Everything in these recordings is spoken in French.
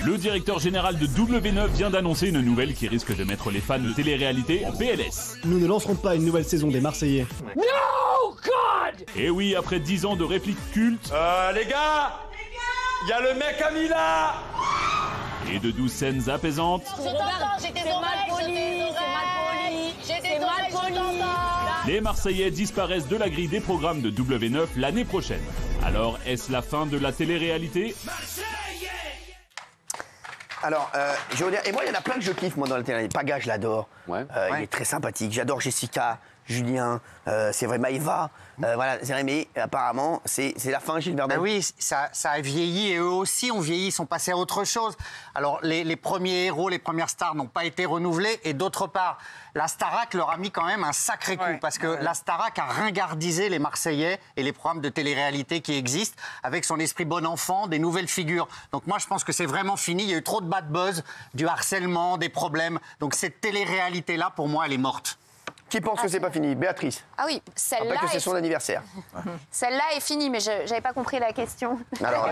Le directeur général de W9 vient d'annoncer une nouvelle qui risque de mettre les fans de télé-réalité en PLS. Nous ne lancerons pas une nouvelle saison des Marseillais. No, God! Et oui, après 10 ans de répliques cultes... Les gars, il y a le mec à Mila. Et de 12 scènes apaisantes... Les Marseillais disparaissent de la grille des programmes de W9 l'année prochaine. Alors, est-ce la fin de la télé-réalité ? Alors, je veux dire, et moi, il y en a plein que je kiffe, moi, dans la télé. Paga, je l'adore. Ouais. Il est très sympathique. J'adore Jessica, Julien, c'est vrai, Maëva. Voilà, c'est vrai, mais apparemment, c'est la fin, Gilles Verdun. Ben oui, ça a vieilli et eux aussi ont vieilli, ils sont passés à autre chose. Alors, les premiers héros, les premières stars n'ont pas été renouvelés. Et d'autre part, la Starac leur a mis quand même un sacré coup. Parce que la Starac a ringardisé les Marseillais et les programmes de télé-réalité qui existent avec son esprit bon enfant, des nouvelles figures. Donc moi, je pense que c'est vraiment fini. Il y a eu trop de bad buzz, du harcèlement, des problèmes. Donc cette télé-réalité-là, pour moi, elle est morte. Qui pense que c'est pas fini? Béatrice. Ah oui, celle-là. Après que c'est son anniversaire. Celle-là est finie, mais j'avais pas compris la question. Alors,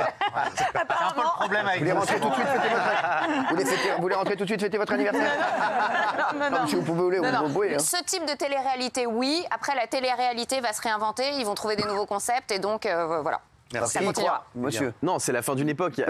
C'est un peu le problème avec vous voulez rentrer tout de suite fêter votre... Vous voulez rentrer tout de suite fêter votre anniversaire? Non. Si vous pouvez, vous pouvez. Hein. Ce type de télé-réalité, oui. Après, la télé-réalité va se réinventer. Ils vont trouver des nouveaux concepts et donc, voilà. Ça continuera. Monsieur. Non, c'est la fin d'une époque. Il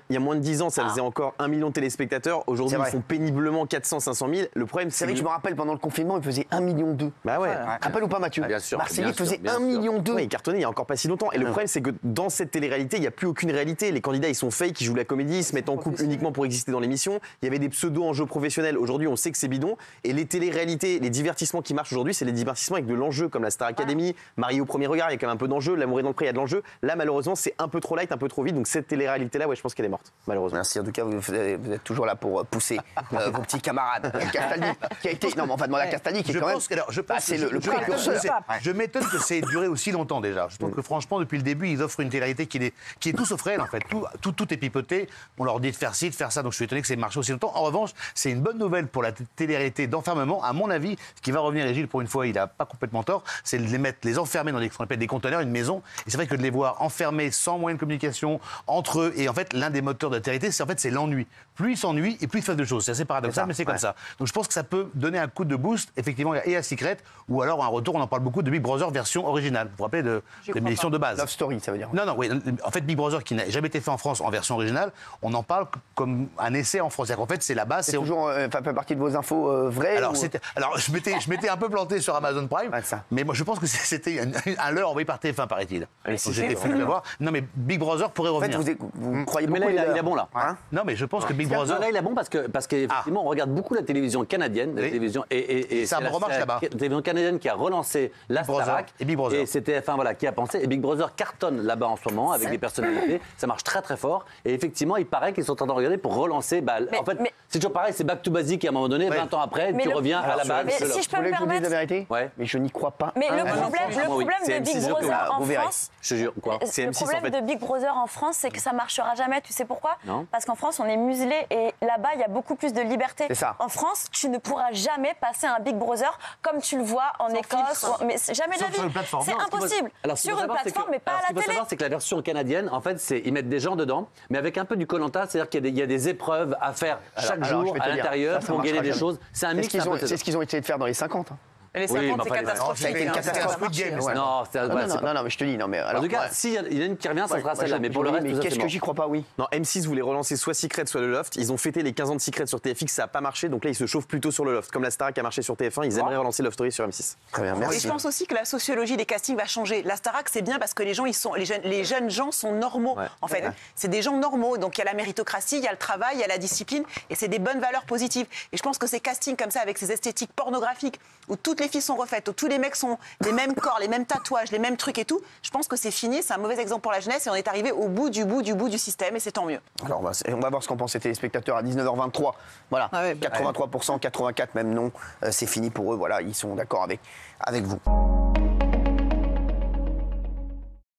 y a moins de 10 ans, ça faisait encore 1 million de téléspectateurs. Aujourd'hui, ils font péniblement 400-500 000. Le problème, c'est vrai que je me rappelle, pendant le confinement, ils faisaient 1,2 million. Bah ouais. Rappelle ou pas, Mathieu? Bien sûr. Marseillais faisait 1,2 million. Oui, ils cartonnaient il y a encore pas si longtemps. Et le problème, c'est que dans cette télé-réalité, il n'y a plus aucune réalité. Les candidats, ils sont fake, ils jouent la comédie, ils se mettent en couple uniquement pour exister dans l'émission. Il y avait des pseudo-enjeux professionnels. Aujourd'hui, on sait que c'est bidon. Et les télé-réalités, les divertissements qui marchent aujourd'hui, c'est les divertissements avec de l'enjeu, comme la Star Academy, Marié au premier regard, il y a quand même un peu d'enjeu. L'amour est dans le pré, il y a de l'enjeu. Là, malheureusement, c'est un peu trop light, un peu trop vite. Donc cette télé-réalité-là, ouais, je pense qu'elle est morte, malheureusement. Merci. En tout cas, vous êtes toujours là pour pousser vos petits camarades. Castaldi, qui a été... Non, mais on va demander à Castaldi, qui est quand même... Je pense c'est le précurseur. Je m'étonne que ça ait duré aussi longtemps déjà. Je trouve que franchement, depuis le début, ils offrent une télé-réalité qui est tout sauf réelle en fait. Tout est pipoté. On leur dit de faire ci, de faire ça. Donc je suis étonné que ça ait marché aussi longtemps. En revanche, c'est une bonne nouvelle pour la télé-réalité d'enfermement. À mon avis, ce qui va revenir, et Gilles, pour une fois, il n'a pas complètement tort, c'est de les enfermer dans ce qu'on appelle des conteneurs, une maison. Et c'est vrai que de les voir enfermés sans moyen de communication entre eux, et en fait l'un des moteurs de la télé, c'est l'ennui. Plus ils s'ennuient et plus ils font de choses. C'est assez paradoxal, mais c'est comme ça. Donc je pense que ça peut donner un coup de boost effectivement et à Secret, ou alors un retour, on en parle beaucoup, de Big Brother version originale. Vous vous rappelez de l'émission de base? Love Story, ça veut dire. Non, oui. En fait, Big Brother qui n'a jamais été fait en France en version originale, on en parle comme un essai en France. En fait, c'est la base. C'est toujours fait partie de vos infos vraies. Alors je m'étais un peu planté sur Amazon Prime, mais moi je pense que c'était un leurre envoyé par TF1, paraît-il. J'étais fou de le voir. Non, mais Big Brother pourrait revenir. En fait, vous croyez beaucoup. Mais là, il est bon là. Non, mais je pense que Big Brother. Là, il est bon parce qu'effectivement, on regarde beaucoup la télévision canadienne, la télévision et ça remarche là-bas. La télévision canadienne qui a relancé la Starac et Big Brother. Et c'était TF1 qui a pensé. Et Big Brother cartonne là-bas en ce moment avec des personnalités. Ça marche très très fort. Et effectivement, il paraît qu'ils sont en train de regarder pour relancer. En fait, c'est toujours pareil, c'est back to basic. À un moment donné, 20 ans après, tu reviens à la base. Mais si je peux me permettre, vous dites la vérité. Ouais. Mais je n'y crois pas. Mais le problème de Big Brother en France, je te jure, quoi. Le problème de Big Brother en France, c'est que ça marchera jamais. Tu sais pourquoi? Parce qu'en France, on est muselé et là-bas, il y a beaucoup plus de liberté. C'est ça. En France, tu ne pourras jamais passer un Big Brother comme tu le vois en Écosse. Mais jamais de la vie. C'est impossible. Sur une plateforme, mais pas à la télé. Ce qu'il faut savoir, c'est que la version canadienne, en fait, ils mettent des gens dedans, mais avec un peu du Koh-Lanta, c'est-à-dire qu'il y a des épreuves à faire chaque jour à l'intérieur pour gagner des choses. C'est un mix. C'est ce qu'ils ont essayé de faire dans les 50. Les 50, c'est catastrophique. Ça a été une catastrophe. Non, mais je te dis, non, mais. En tout cas, s'il y a une qui revient, ça sera celle-là. Mais pour le reste, qu'est-ce que j'y crois pas, oui. Non, M6 voulait relancer soit Secret, soit le Loft. Ils ont fêté les 15 ans de Secret sur TFX, ça n'a pas marché. Donc là, ils se chauffent plutôt sur le Loft. Comme la Starac a marché sur TF1, ils aimeraient relancer Love Story sur M6. Très bien, merci. Et je pense aussi que la sociologie des castings va changer. La Starac, c'est bien parce que les jeunes gens sont normaux, en fait. C'est des gens normaux. Donc il y a la méritocratie, il y a le travail, il y a la discipline. Et c'est des bonnes valeurs positives. Et je pense que ces castings comme ça, avec ces esthétiques pornographiques, où toutes les filles sont refaites, tous les mecs sont les mêmes corps, les mêmes tatouages, les mêmes trucs et tout, je pense que c'est fini, c'est un mauvais exemple pour la jeunesse et on est arrivé au bout du système et c'est tant mieux. Alors on va voir ce qu'en pensent les téléspectateurs à 19h23. Voilà, 83%, 84% même non, c'est fini pour eux, voilà, ils sont d'accord avec vous.